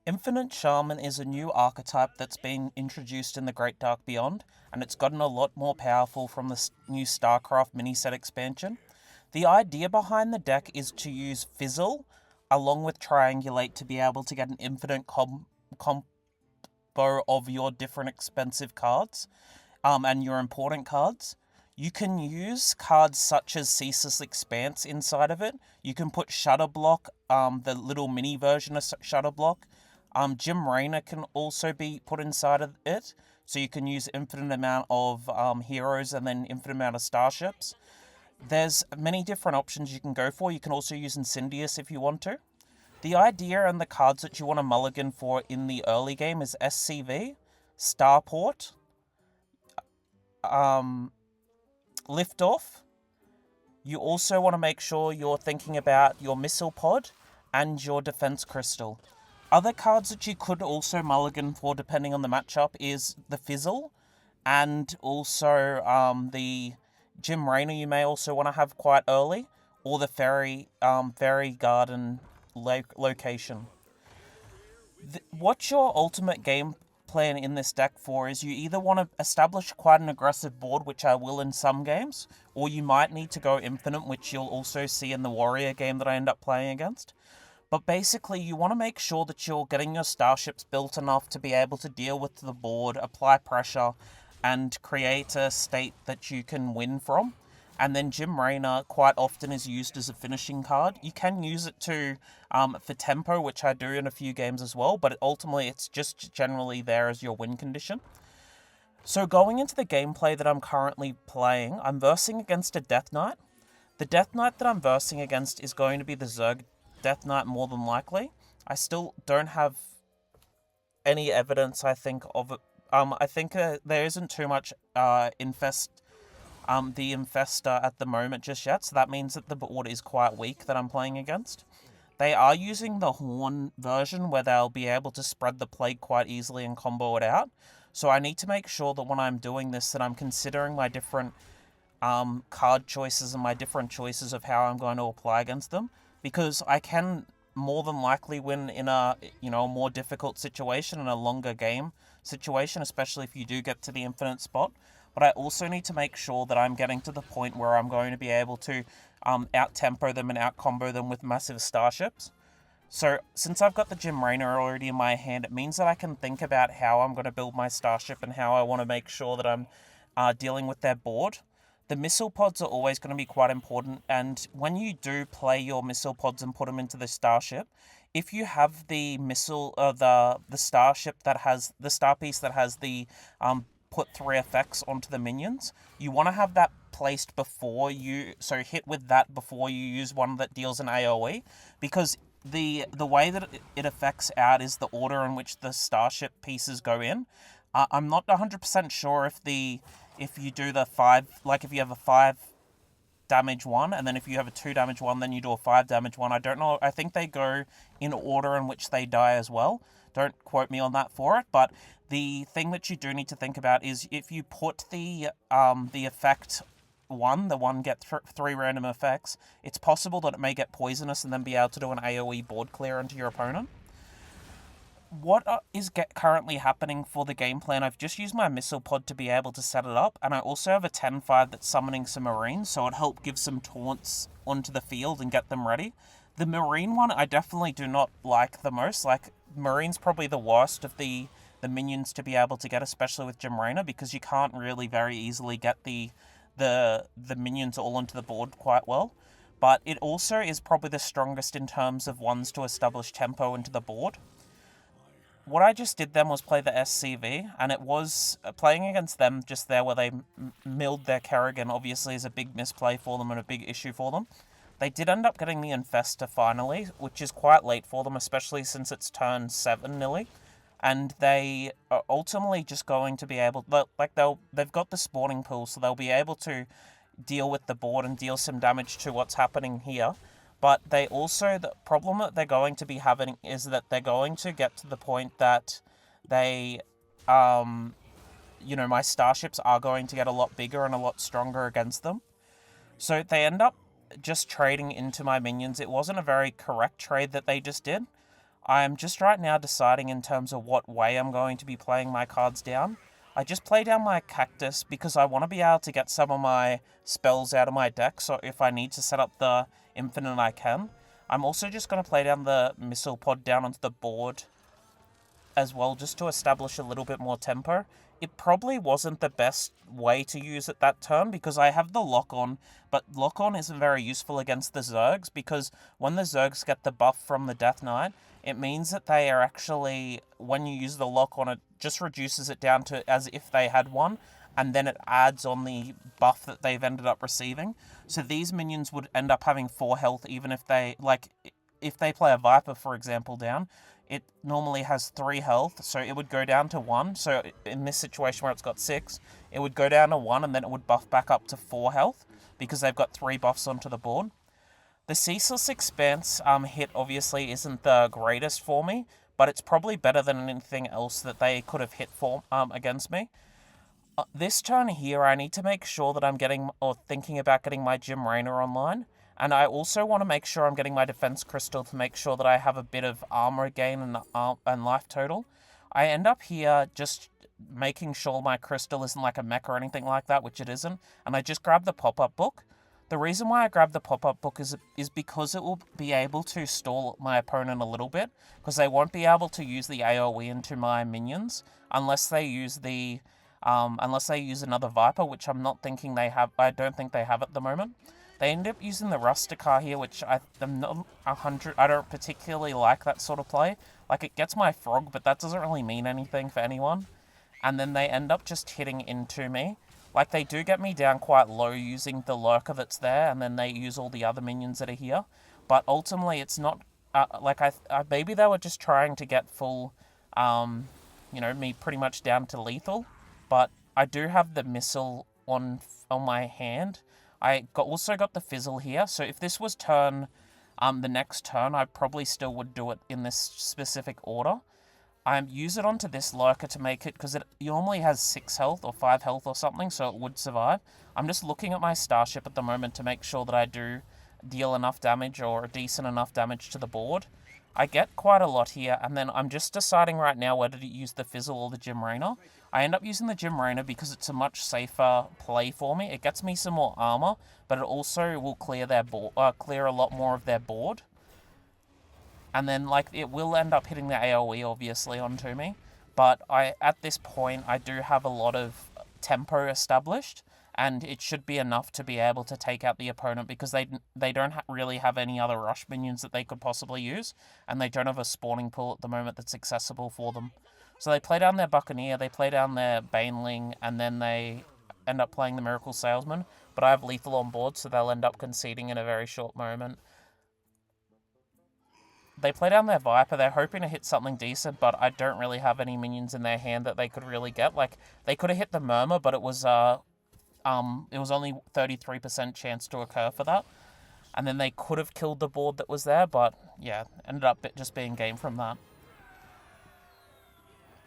Infinite Shaman is a new archetype that's been introduced in the Great Dark Beyond, and it's gotten a lot more powerful from the new Starcraft mini-set expansion. The idea behind the deck is to use Fizzle along with Triangulate to be able to get an infinite combo of your different expensive cards and your important cards. You can use cards such as Ceaseless Expanse inside of it. You can put Shutter Block, the little mini version of Shutter Block. Jim Raynor can also be put inside of it, so you can use infinite amount of heroes and then infinite amount of starships. There's many different options you can go for. You can also use Incendious if you want to. The idea and the cards that you want to mulligan for in the early game is SCV, Starport, Liftoff. You also want to make sure you're thinking about your missile pod and your defense crystal. Other cards that you could also mulligan for depending on the matchup is the Fizzle and also the Jim Raynor you may also want to have quite early, or the Fairy Garden location. What your ultimate game plan in this deck for is you either want to establish quite an aggressive board, which I will in some games, or you might need to go infinite, which you'll also see in the Warrior game that I end up playing against. But basically, you want to make sure that you're getting your starships built enough to be able to deal with the board, apply pressure, and create a state that you can win from. And then Jim Raynor quite often is used as a finishing card. You can use it for tempo, which I do in a few games as well, but ultimately it's just generally there as your win condition. So going into the gameplay that I'm currently playing, I'm versing against a Death Knight. The Death Knight that I'm versing against is going to be the Zerg Death Knight more than likely. I still don't have any evidence, I think, of it. I think there isn't too much the Infester at the moment just yet, so that means that the board is quite weak that I'm playing against. They are using the Horn version where they'll be able to spread the plague quite easily and combo it out. So I need to make sure that when I'm doing this that I'm considering my different card choices and my different choices of how I'm going to apply against them, because I can more than likely win in a more difficult situation and a longer game situation, especially if you do get to the infinite spot. But I also need to make sure that I'm getting to the point where I'm going to be able to out-tempo them and out-combo them with massive starships. So since I've got the Jim Raynor already in my hand, it means that I can think about how I'm going to build my starship and how I want to make sure that I'm dealing with their board. The missile pods are always going to be quite important, and when you do play your missile pods and put them into the starship, if you have the missile, the starship that has the star piece that has the put 3 effects onto the minions, you want to have that placed before you, so hit with that before you use one that deals an AoE, because the way that it affects out is the order in which the starship pieces go in. I'm not 100% sure if you do the 5, like if you have a 5 damage one, and then if you have a 2 damage one, then you do a 5 damage one. I don't know. I think they go in order in which they die as well. Don't quote me on that for it, but the thing that you do need to think about is if you put the effect the one get 3 random effects, it's possible that it may get poisonous and then be able to do an AoE board clear into your opponent. What is currently happening for the game plan, I've just used my missile pod to be able to set it up, and I also have a 10-5 that's summoning some Marines, so it'll help give some taunts onto the field and get them ready. The Marine one I definitely do not like the most. Like, Marine's probably the worst of the minions to be able to get, especially with Jim Raynor, because you can't really very easily get the minions all onto the board quite well. But it also is probably the strongest in terms of ones to establish tempo into the board. What I just did then was play the SCV, and it was playing against them just there where they milled their Kerrigan obviously is a big misplay for them and a big issue for them. They did end up getting the Infester finally, which is quite late for them, especially since it's turn 7 nearly. And they are ultimately just going to be able, they've got the spawning pool, so they'll be able to deal with the board and deal some damage to what's happening here. But they also, the problem that they're going to be having is that they're going to get to the point that they, my starships are going to get a lot bigger and a lot stronger against them. So they end up just trading into my minions. It wasn't a very correct trade that they just did. I'm just right now deciding in terms of what way I'm going to be playing my cards down. I just play down my Cactus because I want to be able to get some of my spells out of my deck, so if I need to set up the Infinite I can. I'm also just going to play down the Missile Pod down onto the board as well, just to establish a little bit more tempo. It probably wasn't the best way to use it that turn because I have the lock-on, but lock-on isn't very useful against the Zergs because when the Zergs get the buff from the Death Knight, it means that they are actually, when you use the lock-on, it just reduces it down to as if they had one, and then it adds on the buff that they've ended up receiving. So these minions would end up having 4 health even if they, like, if they play a Viper, for example, down, it normally has 3 health, so it would go down to 1. So in this situation where it's got 6, it would go down to 1, and then it would buff back up to 4 health, because they've got 3 buffs onto the board. The Ceaseless Expanse hit obviously isn't the greatest for me, but it's probably better than anything else that they could have hit for against me. This turn here, I need to make sure that I'm getting, or thinking about getting my Jim Raynor online. And I also want to make sure I'm getting my Defense Crystal to make sure that I have a bit of armor gain and life total. I end up here just making sure my crystal isn't like a mech or anything like that, which it isn't. And I just grab the pop-up book. The reason why I grab the pop-up book is because it will be able to stall my opponent a little bit, because they won't be able to use the AoE into my minions unless they use the another Viper, which I'm not thinking they have. I don't think they have at the moment. They end up using the Rustica here, which I'm not 100. I don't particularly like that sort of play. Like, it gets my frog, but that doesn't really mean anything for anyone. And then they end up just hitting into me. Like, they do get me down quite low using the Lurker that's there, and then they use all the other minions that are here. But ultimately, it's not... maybe they were just trying to get full, me pretty much down to lethal. But I do have the missile on my hand. Also got the fizzle here, so if this was the next turn, I probably still would do it in this specific order. I use it onto this Lurker to make it, because it normally has 6 health or 5 health or something, so it would survive. I'm just looking at my Starship at the moment to make sure that I do deal enough damage or decent enough damage to the board. I get quite a lot here, and then I'm just deciding right now whether to use the Fizzle or the Jim Raynor. I end up using the Jim Raynor because it's a much safer play for me. It gets me some more armor, but it also will clear a lot more of their board. And then, it will end up hitting the AoE, obviously, onto me. But at this point, I do have a lot of tempo established, and it should be enough to be able to take out the opponent, because they don't really have any other rush minions that they could possibly use, and they don't have a spawning pool at the moment that's accessible for them. So they play down their Buccaneer, they play down their Baneling, and then they end up playing the Miracle Salesman, but I have lethal on board, so they'll end up conceding in a very short moment. They play down their Viper, they're hoping to hit something decent, but I don't really have any minions in their hand that they could really get. They could have hit the Murmur, but it was only 33% chance to occur for that. And then they could have killed the board that was there, but yeah, ended up just being game from that.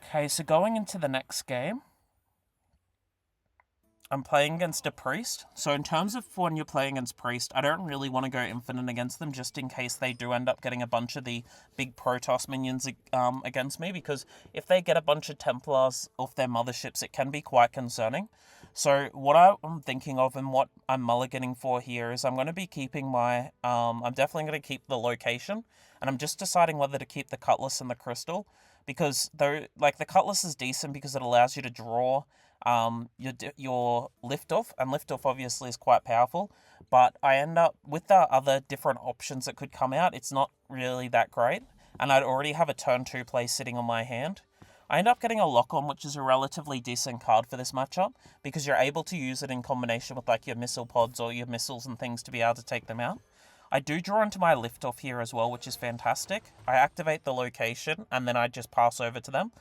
Okay, so going into the next game, I'm playing against a Priest. So in terms of when you're playing against Priest, I don't really want to go Infinite against them, just in case they do end up getting a bunch of the big Protoss minions against me, because if they get a bunch of Templars off their motherships, it can be quite concerning. So what I'm thinking of and what I'm mulliganing for here is I'm going to be keeping my... I'm definitely going to keep the location, and I'm just deciding whether to keep the Cutlass and the Crystal, because the Cutlass is decent because it allows you to draw your lift-off, and lift-off obviously is quite powerful, but I end up with the other different options that could come out, it's not really that great, and I'd already have a turn 2 play sitting on my hand. I end up getting a Lock-On, which is a relatively decent card for this matchup, because you're able to use it in combination with your missile pods or your missiles and things to be able to take them out. I do draw into my lift-off here as well, which is fantastic. I activate the location, and then I just pass over to them.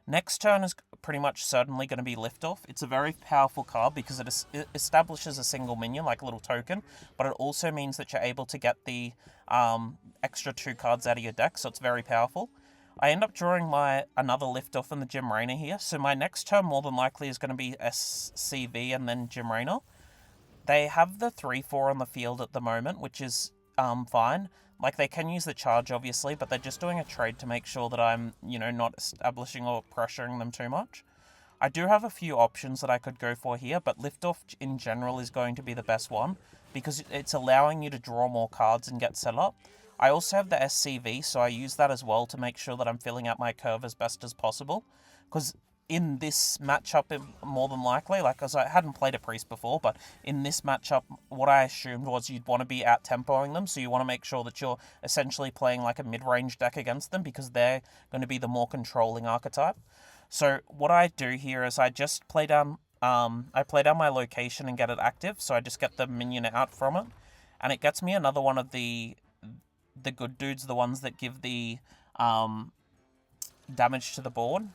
Next turn is pretty much certainly going to be Liftoff. It's a very powerful card because it establishes a single minion, like a little token, but it also means that you're able to get the extra 2 cards out of your deck, so it's very powerful. I end up drawing another Liftoff in the Jim Raynor here, so my next turn more than likely is going to be SCV and then Jim Raynor. They have the 3-4 on the field at the moment, which is fine. Like, they can use the charge, obviously, but they're just doing a trade to make sure that I'm, not establishing or pressuring them too much. I do have a few options that I could go for here, but liftoff in general is going to be the best one because it's allowing you to draw more cards and get set up. I also have the SCV, so I use that as well to make sure that I'm filling out my curve as best as possible. Because in this matchup, more than likely, because I hadn't played a priest before, but in this matchup, what I assumed was you'd want to be out-tempoing them, so you want to make sure that you're essentially playing like a mid-range deck against them because they're going to be the more controlling archetype. So what I do here is I just play down my location and get it active, so I just get the minion out from it, and it gets me another one of the good dudes, the ones that give the damage to the board,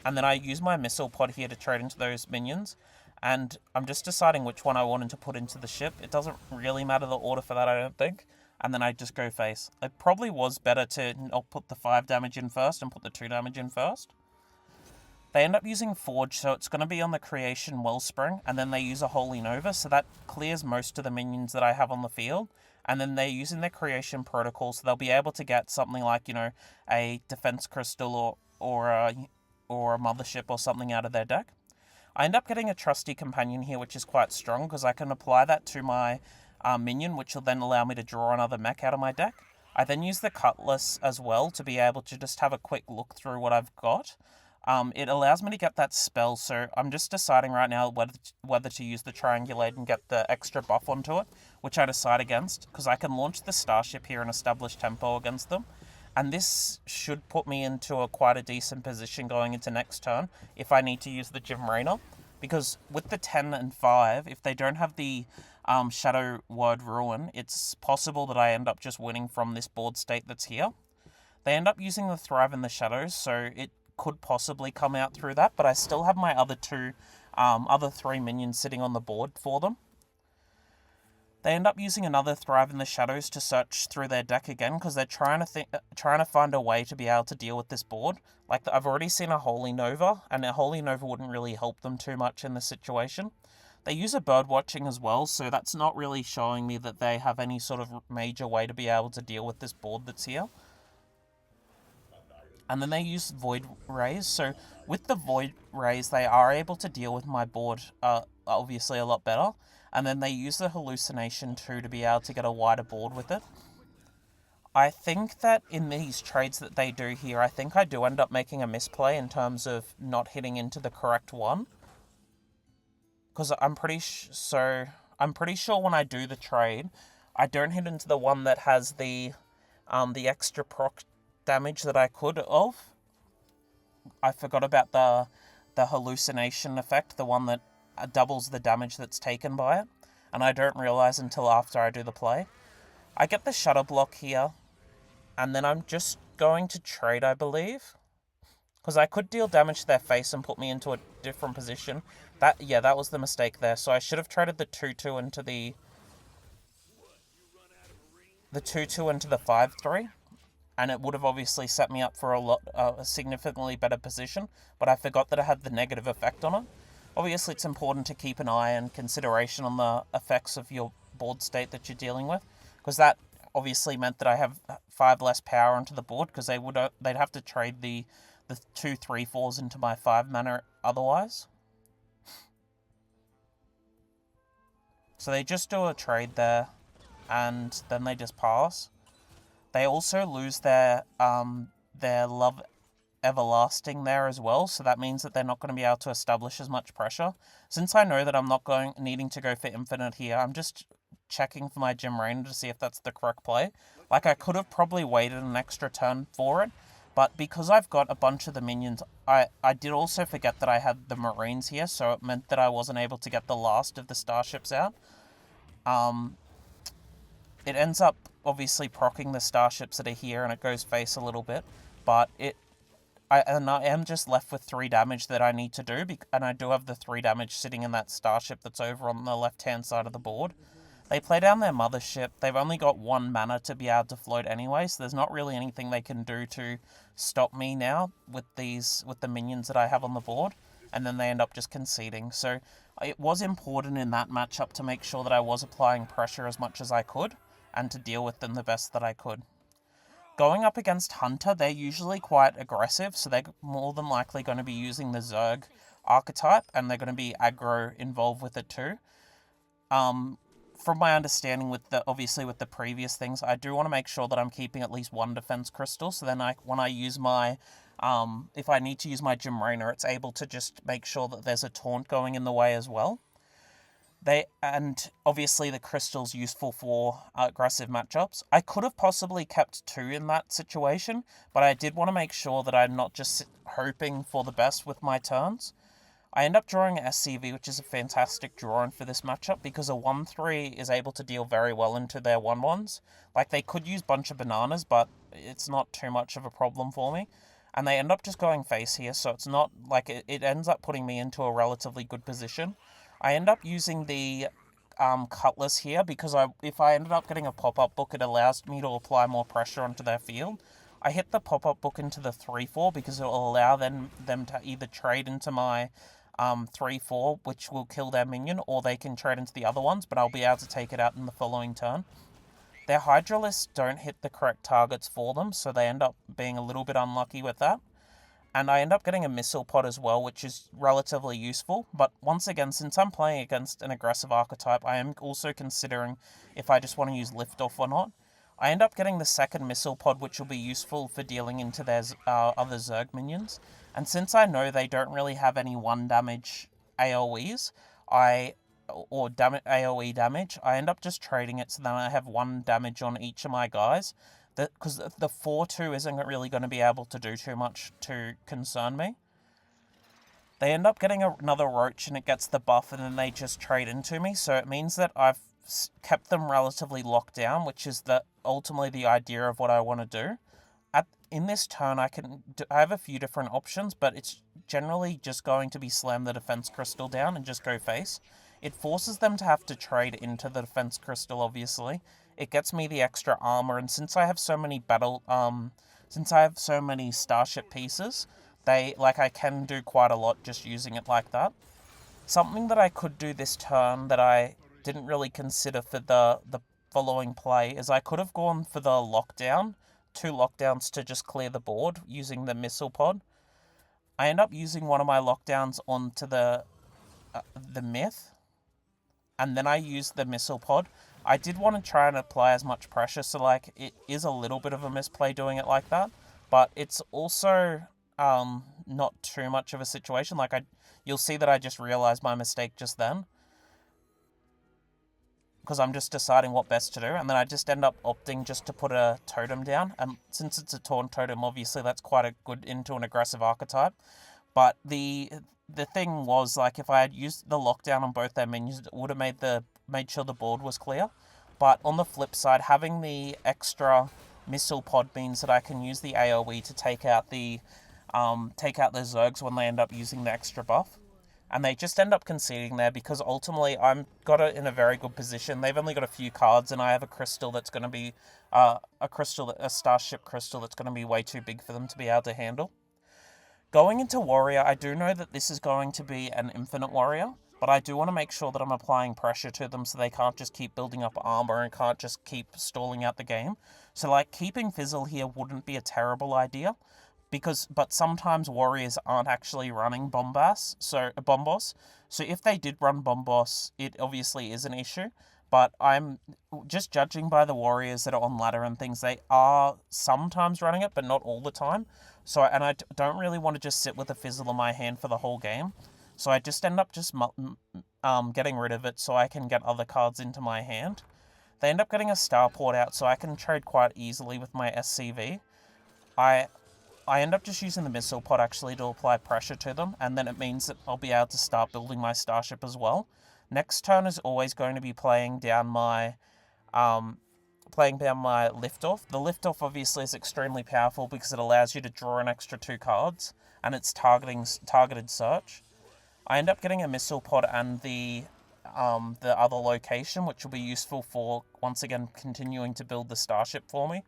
and then I use my missile pod here to trade into those minions, and I'm just deciding which one I wanted to put into the ship. It doesn't really matter the order for that, I don't think, and then I just go face. It probably was better to not put the 5 damage in first and put the 2 damage in first. They end up using Forge, so it's going to be on the Creation Wellspring, and then they use a Holy Nova, so that clears most of the minions that I have on the field, and then they're using their Creation Protocol, so they'll be able to get something like, a Defense Crystal or a Mothership or something out of their deck. I end up getting a Trusty Companion here, which is quite strong, because I can apply that to my minion, which will then allow me to draw another mech out of my deck. I then use the Cutlass as well to be able to just have a quick look through what I've got. It allows me to get that spell, so I'm just deciding right now whether to use the Triangulate and get the extra buff onto it, which I decide against, because I can launch the Starship here and establish tempo against them, and this should put me into quite a decent position going into next turn if I need to use the Jim Raynor, because with the 10 and 5, if they don't have the Shadow Word Ruin, it's possible that I end up just winning from this board state that's here. They end up using the Thrive in the Shadows, so it could possibly come out through that, but I still have my other 3 minions sitting on the board for them. They end up using another Thrive in the Shadows to search through their deck again, because they're trying to find a way to be able to deal with this board. Like, I've already seen a Holy Nova, and a Holy Nova wouldn't really help them too much in this situation. They use a Bird Watching as well, so that's not really showing me that they have any sort of major way to be able to deal with this board that's here. And then they use Void Rays, so with the Void Rays, they are able to deal with my board, obviously a lot better. And then they use the Hallucination too to be able to get a wider board with it. I think that in these trades that they do here, I think I do end up making a misplay in terms of not hitting into the correct one. Because I'm pretty sure when I do the trade, I don't hit into the one that has the extra proc damage that I could of. I forgot about the hallucination effect, the one that doubles the damage that's taken by it, and I don't realise until after I do the play. I get the Shadow Block here, and then I'm just going to trade, I believe, because I could deal damage to their face and put me into a different position. That was the mistake there, so I should have traded the 2/2 into the 2/2 into the 5/3. And it would have obviously set me up for a significantly better position, but I forgot that it had the negative effect on it. Obviously, it's important to keep an eye and consideration on the effects of your board state that you're dealing with, because that obviously meant that I have 5 less power onto the board, because they'd have to trade the 2/3/4s into my 5 mana otherwise. So they just do a trade there, and then they just pass. They also lose their Love Everlasting there as well, so that means that they're not going to be able to establish as much pressure. Since I know that I'm not needing to go for Infinite here, I'm just checking for my Jim Raynor to see if that's the correct play. Like, I could have probably waited an extra turn for it, but because I've got a bunch of the minions, I did also forget that I had the Marines here, so it meant that I wasn't able to get the last of the Starships out. It ends up obviously proccing the Starships that are here, and it goes face a little bit, but I am just left with 3 damage that I need to do, and I do have the 3 damage sitting in that Starship that's over on the left-hand side of the board. They play down their Mothership. They've only got 1 mana to be able to float anyway, so there's not really anything they can do to stop me now with the minions that I have on the board, and then they end up just conceding. So it was important in that matchup to make sure that I was applying pressure as much as I could, and to deal with them the best that I could. Going up against Hunter, they're usually quite aggressive, so they're more than likely going to be using the Zerg archetype, and they're going to be aggro involved with it too. From my understanding with the previous things, I do want to make sure that I'm keeping at least one defense crystal, so then when I use my, if I need to use my Gym Rainer, it's able to just make sure that there's a taunt going in the way as well. And obviously the crystal's useful for aggressive matchups. I could have possibly kept 2 in that situation, but I did want to make sure that I'm not just hoping for the best with my turns. I end up drawing SCV, which is a fantastic drawing for this matchup, because a 1-3 is able to deal very well into their 1-1s. Like, they could use Bunch of Bananas, but it's not too much of a problem for me. And they end up just going face here, so it's not, like, it ends up putting me into a relatively good position. I end up using the Cutlass here, because if I ended up getting a pop-up book, it allows me to apply more pressure onto their field. I hit the pop-up book into the 3-4, because it will allow them to either trade into my 3-4, which will kill their minion, or they can trade into the other ones, but I'll be able to take it out in the following turn. Their Hydralisks don't hit the correct targets for them, so they end up being a little bit unlucky with that. And I end up getting a Missile Pod as well, which is relatively useful, but once again, since I'm playing against an aggressive archetype, I am also considering if I just want to use Liftoff or not. I end up getting the second Missile Pod, which will be useful for dealing into their other Zerg minions. And since I know they don't really have any 1 damage AoEs, AoE damage, I end up just trading it so then I have 1 damage on each of my guys. Because the 4-2 isn't really going to be able to do too much to concern me. They end up getting another Roach and it gets the buff, and then they just trade into me, so it means that I've kept them relatively locked down, which is ultimately the idea of what I want to do. In this turn, I have a few different options, but it's generally just going to be slam the defense crystal down and just go face. It forces them to have to trade into the defense crystal, obviously. It gets me the extra armor, and since I have so many starship pieces, I can do quite a lot just using it like that. Something that I could do this turn that I didn't really consider for the following play is I could have gone for the lockdown, 2 lockdowns to just clear the board using the Missile Pod. I end up using one of my lockdowns onto the Myth, and then I use the Missile Pod. I did want to try and apply as much pressure, so it is a little bit of a misplay doing it like that, but it's also not too much of a situation. You'll see that I just realized my mistake just then, because I'm just deciding what best to do, and then I just end up opting just to put a totem down, and since it's a Taunt totem, obviously that's quite a good into an aggressive archetype. But the thing was, if I had used the lockdown on both their minions, it would have made sure the board was clear. But on the flip side, having the extra Missile Pod means that I can use the AoE to take out the Zergs when they end up using the extra buff. And they just end up conceding there, because ultimately I'm got it in a very good position. They've only got a few cards, and I have a crystal that's going to be a Starship crystal that's going to be way too big for them to be able to handle. Going into Warrior, I do know that this is going to be an infinite Warrior, but I do want to make sure that I'm applying pressure to them so they can't just keep building up armor and can't just keep stalling out the game. So keeping Fizzle here wouldn't be a terrible idea, but sometimes Warriors aren't actually running Bombos. So if they did run Bombos, it obviously is an issue. But I'm just judging by the Warriors that are on ladder and things, they are sometimes running it, but not all the time. And I don't really want to just sit with a Fizzle in my hand for the whole game. So I just end up just getting rid of it so I can get other cards into my hand. They end up getting a Starport out, so I can trade quite easily with my SCV. I end up just using the Missile Pod actually to apply pressure to them, and then it means that I'll be able to start building my Starship as well. Next turn is always going to be playing down my Liftoff. The Liftoff obviously is extremely powerful because it allows you to draw an extra 2 cards, and it's targeted search. I end up getting a Missile Pod and the other location, which will be useful for, once again, continuing to build the Starship for me.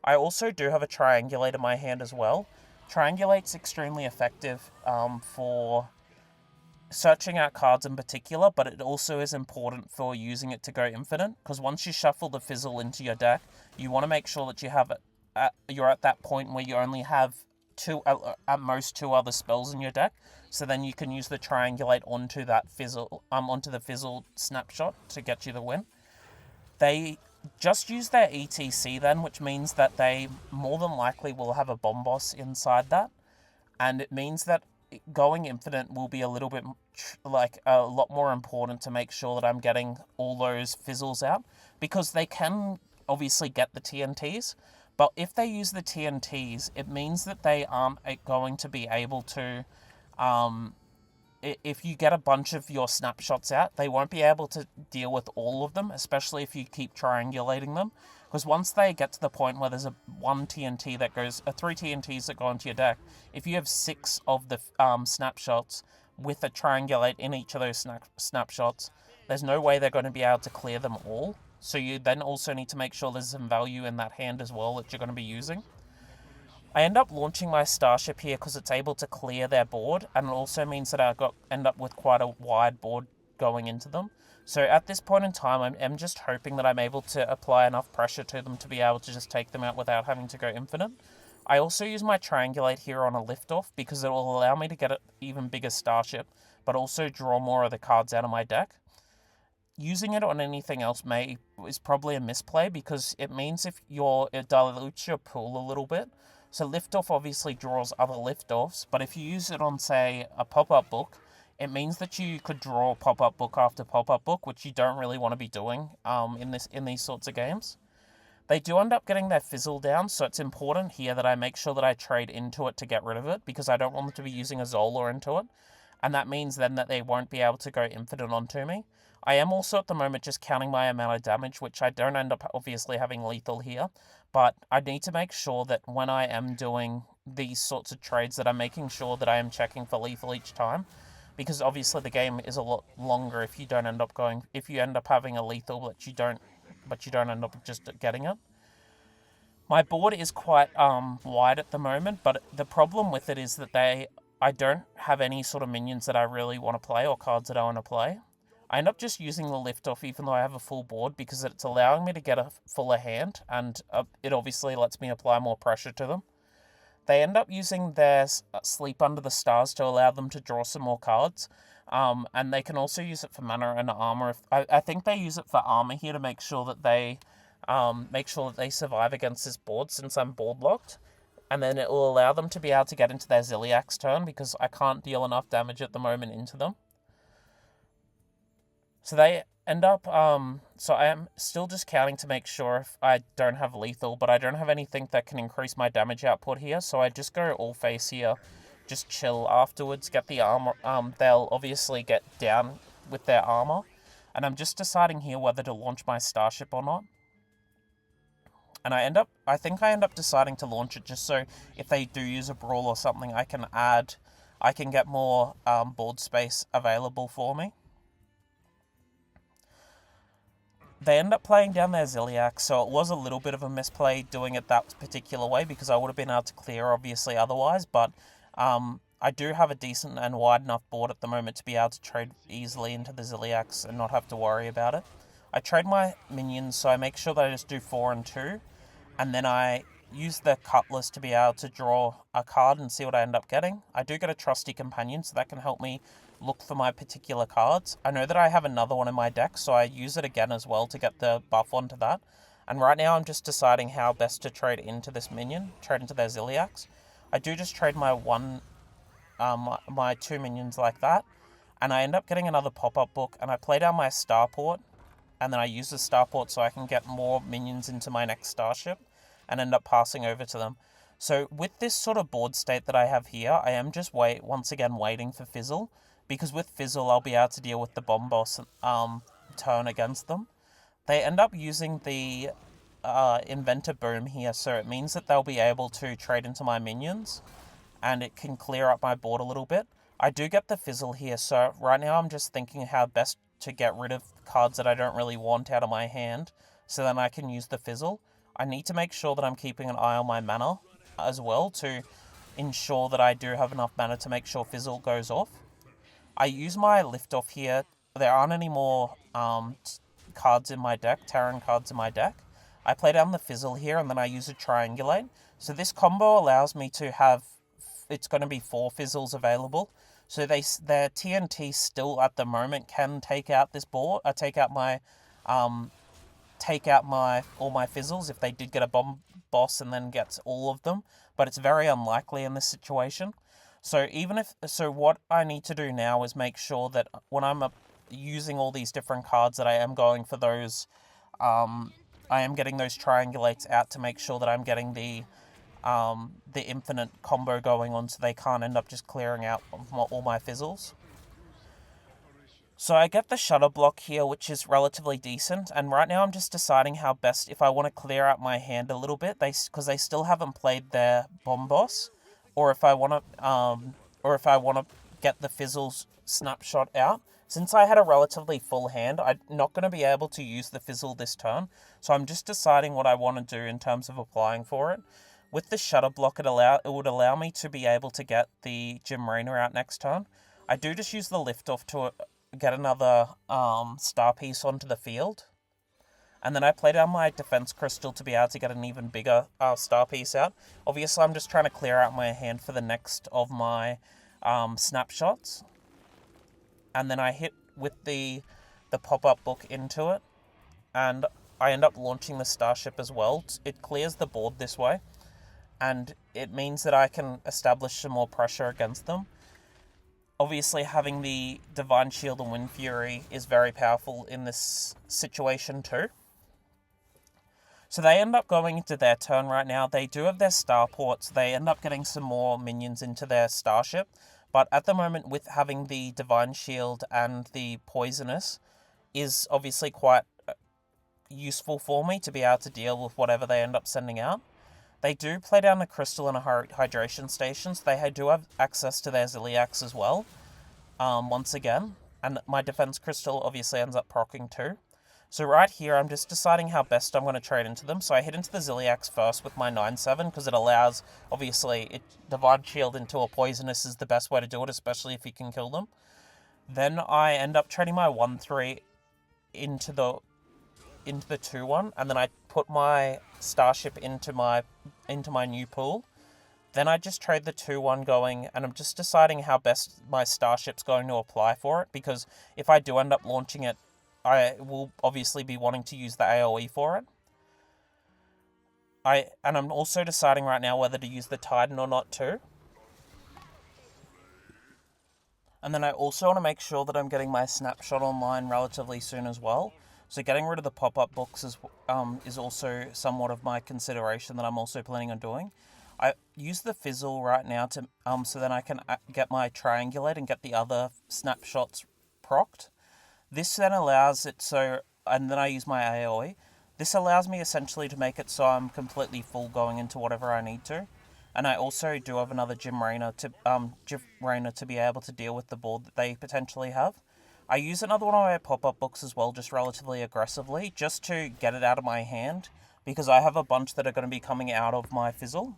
I also do have a Triangulate in my hand as well. Triangulate's extremely effective for searching out cards in particular, but it also is important for using it to go infinite, because once you shuffle the fizzle into your deck, you want to make sure that you have it, you're at that point where you only have at most two other spells in your deck, so then you can use the triangulate onto that fizzle, onto the fizzle snapshot to get you the win. They just use their ETC then, which means that they more than likely will have a bomb boss inside that, and it means that going infinite will be a little bit like a lot more important to make sure that I'm getting all those fizzles out, because they can obviously get the TNTs, but if they use the TNTs, it means that they aren't going to be able to, if you get a bunch of your snapshots out, they won't be able to deal with all of them, especially if you keep triangulating them. Because once they get to the point where there's one TNT that goes, 3 TNTs that go into your deck, if you have 6 of the snapshots with a triangulate in each of those snapshots, there's no way they're going to be able to clear them all. So you then also need to make sure there's some value in that hand as well that you're going to be using. I end up launching my Starship here because it's able to clear their board, and it also means that I end up with quite a wide board going into them. So at this point in time, I'm just hoping that I'm able to apply enough pressure to them to be able to just take them out without having to go infinite. I also use my triangulate here on a liftoff because it will allow me to get an even bigger Starship, but also draw more of the cards out of my deck. Using it on anything else is probably a misplay, because it means it dilutes your pool a little bit. So liftoff obviously draws other liftoffs, but if you use it on, say, a pop-up book, it means that you could draw pop-up book after pop-up book, which you don't really want to be doing in these sorts of games. They do end up getting their fizzle down, so it's important here that I make sure that I trade into it to get rid of it, because I don't want them to be using a Zola into it, and that means then that they won't be able to go infinite onto me. I am also at the moment just counting my amount of damage, which I don't end up obviously having lethal here, but I need to make sure that when I am doing these sorts of trades that I'm making sure that I am checking for lethal each time, because obviously the game is a lot longer if you end up having a lethal but you don't end up just getting it. My board is quite wide at the moment, but the problem with it is that I don't have any sort of minions that I really want to play or cards that I want to play. I end up just using the liftoff even though I have a full board, because it's allowing me to get a fuller hand, and it obviously lets me apply more pressure to them. They end up using their Sleep Under the Stars to allow them to draw some more cards, and they can also use it for mana and armor. I think they use it for armor here to make sure that they survive against this board, since I'm board locked, and then it will allow them to be able to get into their Ziliax turn, because I can't deal enough damage at the moment into them. So they end up, so I am still just counting to make sure if I don't have lethal, but I don't have anything that can increase my damage output here, so I just go all face here, just chill afterwards, get the armor, they'll obviously get down with their armor, and I'm just deciding here whether to launch my Starship or not. And I think I end up deciding to launch it just so if they do use a brawl or something, I can get more board space available for me. They end up playing down their Ziliax, so it was a little bit of a misplay doing it that particular way, because I would have been able to clear obviously otherwise, but I do have a decent and wide enough board at the moment to be able to trade easily into the Ziliax and not have to worry about it. I trade my minions, so I make sure that I just do 4 and 2, and then I use the Cutlass to be able to draw a card and see what I end up getting. I do get a Trusty Companion, so that can help me look for my particular cards. I know that I have another one in my deck, so I use it again as well to get the buff onto that. And right now I'm just deciding how best to trade into this minion, trade into their Ziliax. I do just trade my my 2 minions like that, and I end up getting another pop-up book, and I play down my Starport, and then I use the Starport so I can get more minions into my next Starship, and end up passing over to them. So with this sort of board state that I have here, I am just once again waiting for Fizzle, because with Fizzle I'll be able to deal with the Bomb Boss turn against them. They end up using the Inventor Boom here, so it means that they'll be able to trade into my minions, and it can clear up my board a little bit. I do get the Fizzle here, so right now I'm just thinking how best to get rid of cards that I don't really want out of my hand, so then I can use the Fizzle. I need to make sure that I'm keeping an eye on my mana as well to ensure that I do have enough mana to make sure Fizzle goes off. I use my lift off here. There aren't any more cards in my deck, Terran cards in my deck. I play down the fizzle here, and then I use a triangulate. So this combo allows me to have, it's going to be 4 fizzles available. So their TNT still at the moment can take out this board, take out my all my fizzles if they did get a bomb boss and then gets all of them, but it's very unlikely in this situation. So what I need to do now is make sure that when I'm using all these different cards that I am going for those, I am getting those triangulates out to make sure that I'm getting the infinite combo going on, so they can't end up just clearing out all my fizzles. So I get the shutter block here, which is relatively decent, and right now I'm just deciding how best, if I want to clear out my hand a little bit, because they still haven't played their bomb boss, or if I want to get the fizzles snapshot out. Since I had a relatively full hand, I'm not going to be able to use the fizzle this turn, so I'm just deciding what I want to do in terms of applying for it. With the shutter block, it would allow me to be able to get the Jim Raynor out next turn. I do just use the lift off to get another star piece onto the field. And then I play down my defense crystal to be able to get an even bigger star piece out. Obviously, I'm just trying to clear out my hand for the next of my snapshots. And then I hit with the pop-up book into it. And I end up launching the starship as well. It clears the board this way. And it means that I can establish some more pressure against them. Obviously, having the Divine Shield and Wind Fury is very powerful in this situation too. So they end up going into their turn right now. They do have their starports. They end up getting some more minions into their starship. But at the moment, with having the Divine Shield and the Poisonous, is obviously quite useful for me to be able to deal with whatever they end up sending out. They do play down a crystal and a hydration station, so they do have access to their Ziliax as well, once again. And my defense crystal obviously ends up proccing too. So right here, I'm just deciding how best I'm going to trade into them. So I hit into the Ziliax first with my 9/7, because it allows, obviously, Divine Shield into a Poisonous is the best way to do it, especially if you can kill them. Then I end up trading my 1/3 into the 2/1, and then I put my starship into my new pool. Then I just trade the 2/1 going, and I'm just deciding how best my starship's going to apply for it, because if I do end up launching it, I will obviously be wanting to use the AoE for it. I'm also deciding right now whether to use the Titan or not too. And then I also want to make sure that I'm getting my snapshot online relatively soon as well. So getting rid of the pop-up books is also somewhat of my consideration that I'm also planning on doing. I use the fizzle right now to so then I can get my triangulate and get the other snapshots procced. This then allows it so, and then I use my AoE. This allows me essentially to make it so I'm completely full going into whatever I need to. And I also do have another Jim Raynor to be able to deal with the board that they potentially have. I use another one of my pop-up books as well, just relatively aggressively, just to get it out of my hand, because I have a bunch that are going to be coming out of my fizzle.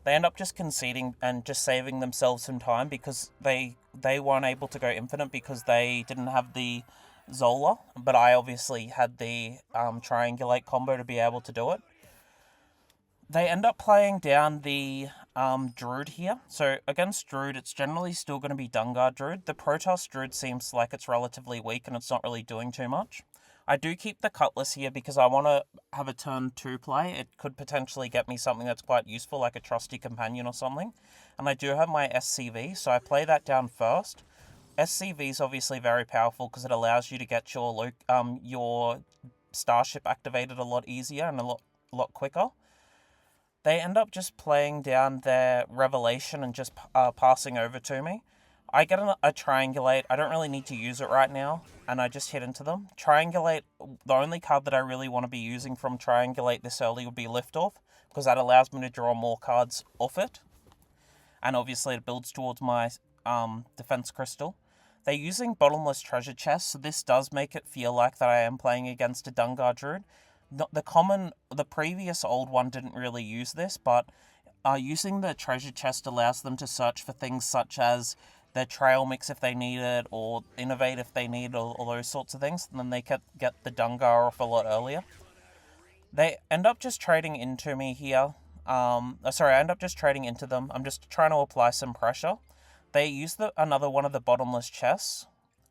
They end up just conceding and just saving themselves some time, because they weren't able to go infinite because they didn't have the Zola, but I obviously had the triangulate combo to be able to do it. They end up playing down the Druid here. So against Druid, it's generally still going to be Dungar Druid. The Protoss Druid seems like it's relatively weak and it's not really doing too much. I do keep the Cutlass here because I want to have a turn 2 play. It could potentially get me something that's quite useful, like a Trusty Companion or something. And I do have my SCV, so I play that down first. SCV is obviously very powerful because it allows you to get your Starship activated a lot easier and a lot quicker. They end up just playing down their Revelation and just passing over to me. I get a Triangulate. I don't really need to use it right now, and I just hit into them. Triangulate, the only card that I really want to be using from Triangulate this early would be Liftoff, because that allows me to draw more cards off it. And obviously it builds towards my Defense Crystal. They're using Bottomless Treasure Chest, so this does make it feel like that I am playing against a Dungar Druid. The previous old one didn't really use this, but using the treasure chest allows them to search for things such as their trail mix if they need it, or innovate if they need all those sorts of things, and then they can get the Dungar off a lot earlier. They end up just trading into me here. I end up just trading into them. I'm just trying to apply some pressure. They use another one of the bottomless chests,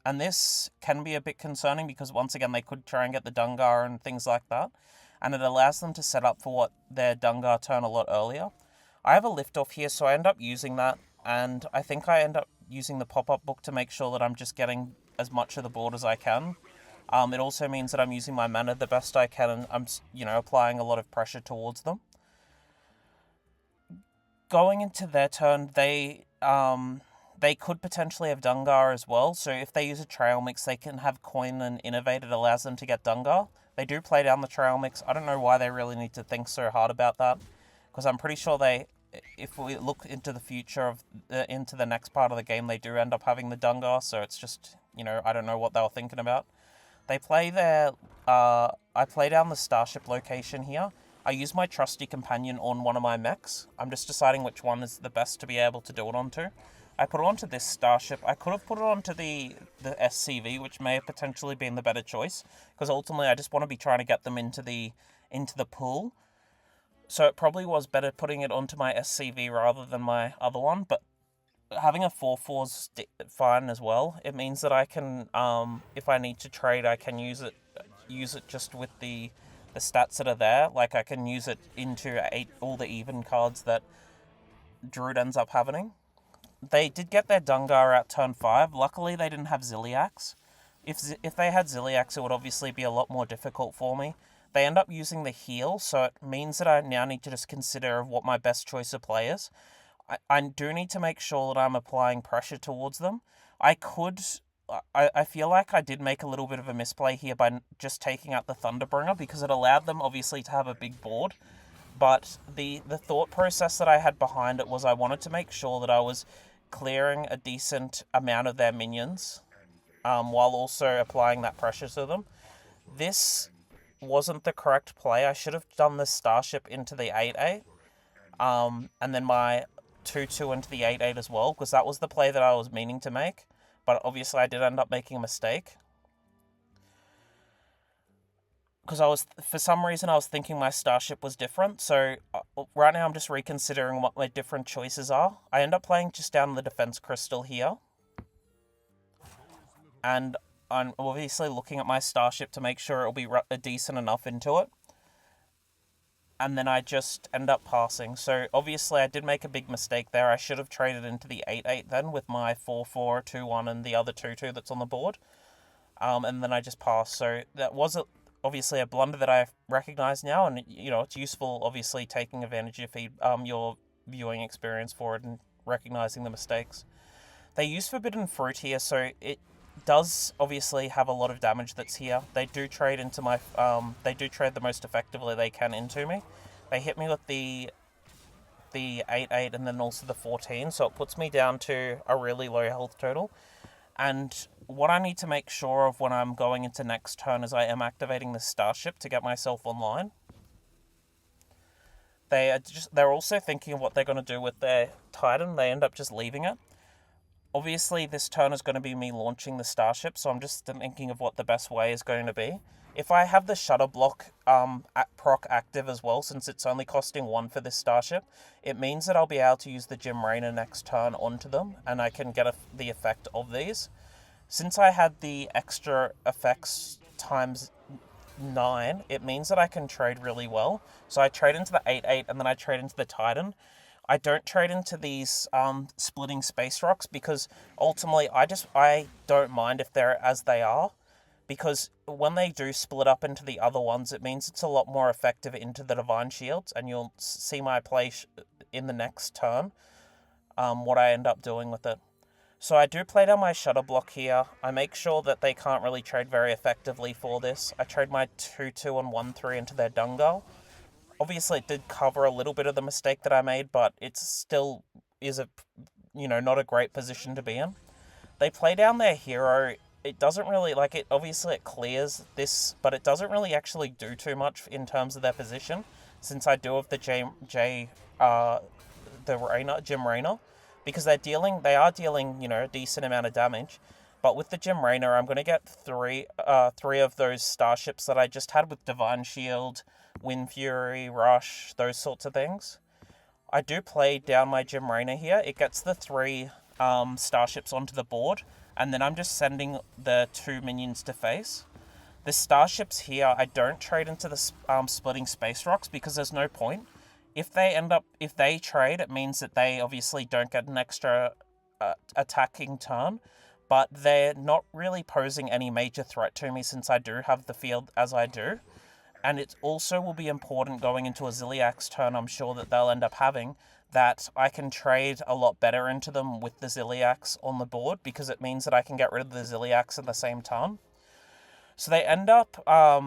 and this can be a bit concerning because once again they could try and get the Dungar and things like that, and it allows them to set up for what their Dungar turn a lot earlier. I have a lift off here, so I end up using that, and I think I end up using the pop-up book to make sure that I'm just getting as much of the board as I can. It also means that I'm using my mana the best I can, and I'm, applying a lot of pressure towards them. Going into their turn, they could potentially have Dungar as well, so if they use a trail mix, they can have Coin and Innovate. It allows them to get Dungar. They do play down the trail mix. I don't know why they really need to think so hard about that, because I'm pretty sure if we look into the future into the next part of the game, they do end up having the Dungar, so it's just, I don't know what they were thinking about. They play I play down the Starship location here. I use my trusty companion on one of my mechs. I'm just deciding which one is the best to be able to do it onto. I put it onto this Starship. I could have put it onto the SCV, which may have potentially been the better choice, because ultimately I just want to be trying to get them into the pool. So it probably was better putting it onto my SCV rather than my other one, but having a 4/4 is fine as well. It means that I can, if I need to trade, I can use it just with the stats that are there. Like, I can use it into all the even cards that Druid ends up having. They did get their Dungar at turn 5. Luckily, they didn't have Ziliax. If they had Ziliax, it would obviously be a lot more difficult for me. They end up using the heal, so it means that I now need to just consider what my best choice of play is. I do need to make sure that I'm applying pressure towards them. I feel like I did make a little bit of a misplay here by just taking out the Thunderbringer, because it allowed them obviously to have a big board. But the thought process that I had behind it was I wanted to make sure that I was clearing a decent amount of their minions, while also applying that pressure to them. This wasn't the correct play. I should have done the Starship into the 8/8, and then my 2/2 into the 8/8 as well, because that was the play that I was meaning to make, but obviously I did end up making a mistake. Because for some reason I was thinking my Starship was different, so right now I'm just reconsidering what my different choices are. I end up playing just down the Defense Crystal here, and I'm obviously looking at my Starship to make sure it'll be decent enough into it. And then I just end up passing. So obviously I did make a big mistake there. I should have traded into the 8/8 then with my 4/4, 2/1 and the other 2/2 that's on the board. And then I just passed. So that was obviously a blunder that I recognise now, and it's useful obviously taking advantage of your viewing experience for it and recognising the mistakes. They use Forbidden Fruit here, so it does obviously have a lot of damage that's here. They do trade into my they do trade the most effectively they can into me. They hit me with the 8/8 and then also the 14, so it puts me down to a really low health total. And what I need to make sure of when I'm going into next turn is I am activating the Starship to get myself online. They're also thinking of what they're going to do with their Titan. They end up just leaving it. Obviously, this turn is going to be me launching the Starship, so I'm just thinking of what the best way is going to be. If I have the Shutter Block proc active as well, since it's only costing 1 for this Starship, it means that I'll be able to use the Jim Raynor next turn onto them, and I can get the effect of these. Since I had the extra effects times 9, it means that I can trade really well. So I trade into the 8/8, and then I trade into the Titan. I don't trade into these splitting space rocks, because ultimately I don't mind if they're as they are, because when they do split up into the other ones, it means it's a lot more effective into the Divine Shields, and you'll see my play in the next turn, what I end up doing with it. So I do play down my Shutter Block here. I make sure that they can't really trade very effectively for this. I trade my 2/2 and 1/3 into their Dungar. Obviously, it did cover a little bit of the mistake that I made, but it still is not a great position to be in. They play down their hero. It doesn't really, obviously it clears this, but it doesn't really actually do too much in terms of their position, since I do have the Jim Raynor. because they are dealing, you know, a decent amount of damage. But with the Gem Rainer, I'm going to get three of those starships that I just had with Divine Shield, Wind Fury, Rush, those sorts of things. I do play down my Gem Rainer here. It gets the 3 starships onto the board, and then I'm just sending the 2 minions to face. The starships here, I don't trade into the splitting space rocks because there's no point. If they trade, it means that they obviously don't get an extra attacking turn, but they're not really posing any major threat to me since I do have the field as I do. And it also will be important going into a Ziliax turn, I'm sure that they'll end up having, that I can trade a lot better into them with the Ziliax on the board, because it means that I can get rid of the Ziliax at the same turn. So they end up, I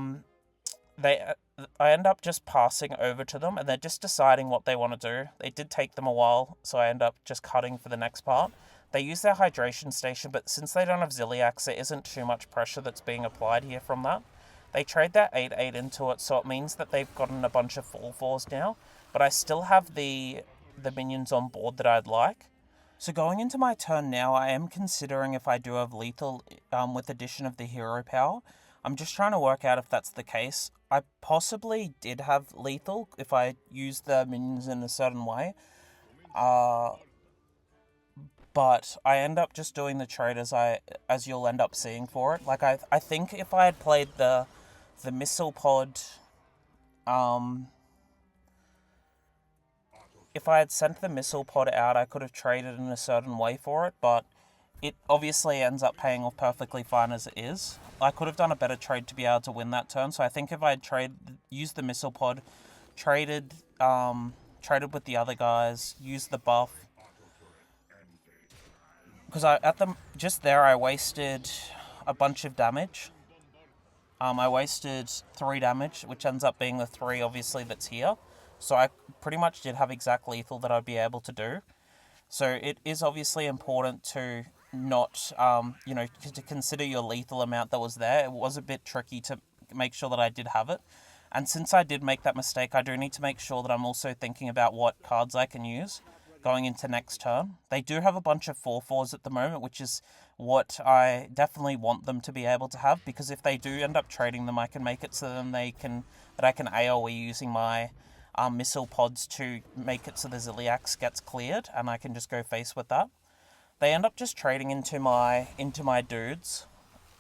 end up just passing over to them, and they're just deciding what they want to do. It did take them a while, so I end up just cutting for the next part. They use their hydration station, but since they don't have Ziliax, there isn't too much pressure that's being applied here from that. They trade that 8/8 into it, so it means that they've gotten a bunch of 4/4s now, but I still have the minions on board that I'd like. So going into my turn now, I am considering if I do have lethal with addition of the hero power. I'm just trying to work out if that's the case. I possibly did have lethal if I used the minions in a certain way. But I end up just doing the trade as you'll end up seeing for it. Like I think if I had played the missile pod, if I had sent the missile pod out, I could have traded in a certain way for it, but it obviously ends up paying off perfectly fine as it is. I could have done a better trade to be able to win that turn, so I think if I had used the missile pod, traded with the other guys, used the buff, because I wasted a bunch of damage. I wasted 3 damage, which ends up being the 3, obviously, that's here. So I pretty much did have exact lethal that I'd be able to do. So it is obviously important to not, to consider your lethal amount that was there. It was a bit tricky to make sure that I did have it. And since I did make that mistake, I do need to make sure that I'm also thinking about what cards I can use going into next turn. They do have a bunch of 4/4s at the moment, which is what I definitely want them to be able to have, because if they do end up trading them, I can make it so that I can AoE using my missile pods to make it so the Ziliax gets cleared, and I can just go face with that. They end up just trading into my dudes.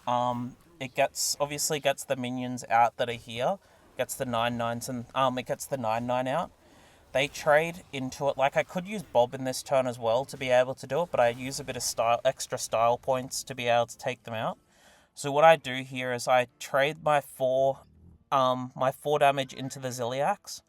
It obviously gets the minions out that are here, gets the 9/9s, and it gets the 9/9 out. They trade into it. Like, I could use Bob in this turn as well to be able to do it, but I use a bit of extra style points to be able to take them out. So what I do here is I trade my 4 damage into the Ziliax.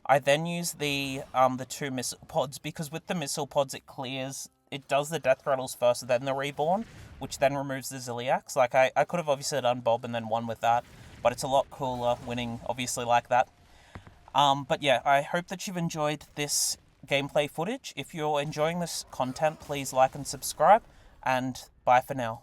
I then use the 2 missile pods, because with the missile pods it does the death rattles first, then the reborn, which then removes the Ziliax. Like, I could have obviously done Bob and then won with that, but it's a lot cooler winning obviously like that. But yeah, I hope that you've enjoyed this gameplay footage. If you're enjoying this content, please like and subscribe, and bye for now.